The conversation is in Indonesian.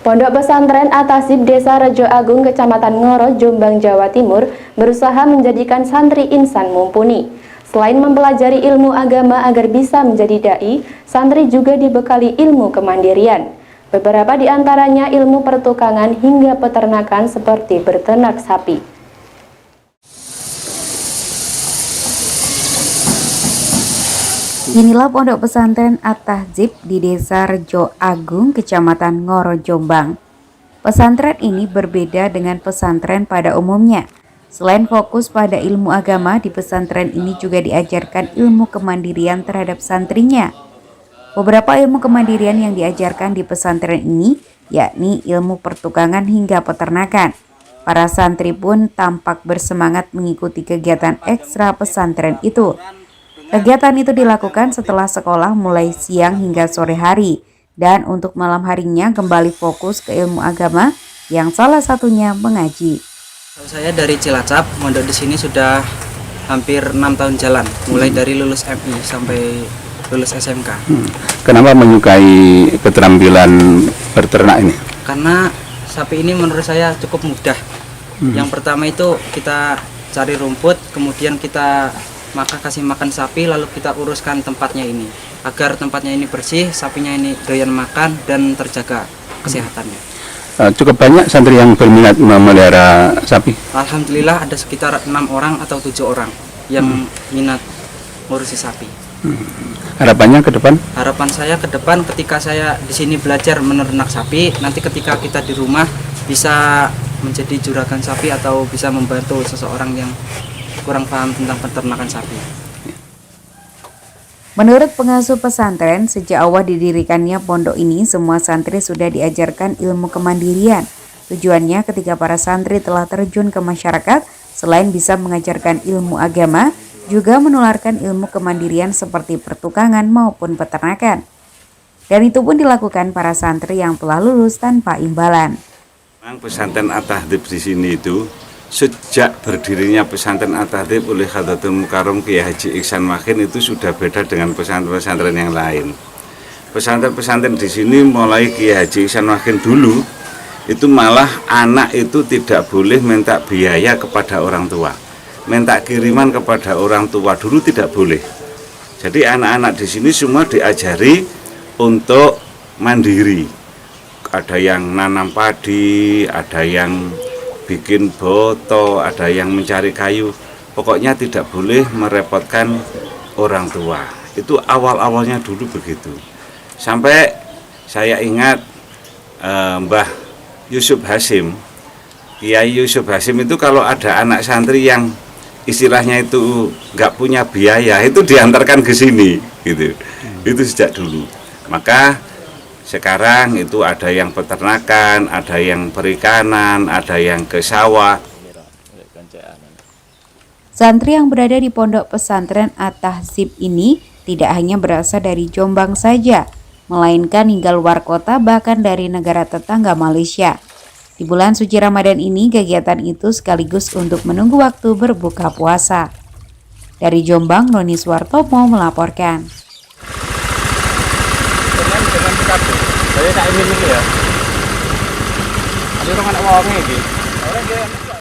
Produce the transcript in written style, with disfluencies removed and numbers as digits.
Pondok Pesantren At-Tahdzib Desa Rejo Agung, Kecamatan Ngoro, Jombang, Jawa Timur, berusaha menjadikan santri insan mumpuni. Selain mempelajari ilmu agama agar bisa menjadi dai, santri juga dibekali ilmu kemandirian. Beberapa di antaranya ilmu pertukangan hingga peternakan seperti berternak sapi. Inilah Pondok Pesantren At-Tahdzib di Desa Rejo Agung, Kecamatan Ngoro, Jombang. Pesantren ini berbeda dengan pesantren pada umumnya. Selain fokus pada ilmu agama, di pesantren ini juga diajarkan ilmu kemandirian terhadap santrinya. Beberapa ilmu kemandirian yang diajarkan di pesantren ini yakni ilmu pertukangan hingga peternakan. Para santri pun tampak bersemangat mengikuti kegiatan ekstra pesantren itu. Kegiatan itu dilakukan setelah sekolah mulai siang hingga sore hari, dan untuk malam harinya kembali fokus ke ilmu agama yang salah satunya mengaji. Saya dari Cilacap, mondok di sini sudah hampir 6 tahun jalan, mulai dari lulus MI sampai lulus SMK. Kenapa menyukai keterampilan berternak ini? Karena sapi ini menurut saya cukup mudah. Yang pertama itu kita cari rumput, kemudian kita kasih makan sapi, lalu kita uruskan tempatnya ini agar tempatnya ini bersih, sapinya ini doyan makan dan terjaga kesehatannya. Cukup banyak santri yang berminat memelihara sapi. Alhamdulillah ada sekitar 6 orang atau 7 orang yang minat ngurusi sapi. Harapannya ke depan? Harapan saya ke depan ketika saya di sini belajar menernak sapi, nanti ketika kita di rumah bisa menjadi juragan sapi atau bisa membantu seseorang yang kurang paham tentang peternakan sapi. Menurut pengasuh pesantren, sejak awal didirikannya pondok ini, semua santri sudah diajarkan ilmu kemandirian. Tujuannya ketika para santri telah terjun ke masyarakat, selain bisa mengajarkan ilmu agama, juga menularkan ilmu kemandirian seperti pertukangan maupun peternakan. Dan itu pun dilakukan para santri yang telah lulus tanpa imbalan. Pesantren At-Tahdzib di sini itu sejak berdirinya pesantren At-Tahdzib oleh Khadratul Mukarram Kiai Haji Ihsan Makin itu sudah beda dengan pesantren-pesantren yang lain. Pesantren-pesantren di sini mulai Kiai Haji Ihsan Makin dulu itu malah anak itu tidak boleh minta biaya kepada orang tua, minta kiriman kepada orang tua dulu tidak boleh. Jadi anak-anak di sini semua diajari untuk mandiri. Ada yang nanam padi, ada yang bikin boto, ada yang mencari kayu. Pokoknya tidak boleh merepotkan orang tua. Itu awal-awalnya dulu begitu. Sampai saya ingat Mbah Yusuf Hasim, Kiai Yusuf Hasim itu kalau ada anak santri yang istilahnya itu nggak punya biaya, itu diantarkan ke sini, gitu. Itu sejak dulu. Maka sekarang itu ada yang peternakan, ada yang perikanan, ada yang ke sawah. Santri yang berada di Pondok Pesantren At-Tahdzib ini tidak hanya berasal dari Jombang saja, melainkan hingga luar kota bahkan dari negara tetangga Malaysia. Di bulan suci Ramadan ini, kegiatan itu sekaligus untuk menunggu waktu berbuka puasa. Dari Jombang, Noni Suwartomo melaporkan. Saya tak ingin ini ya. Ada orang anak wong iki.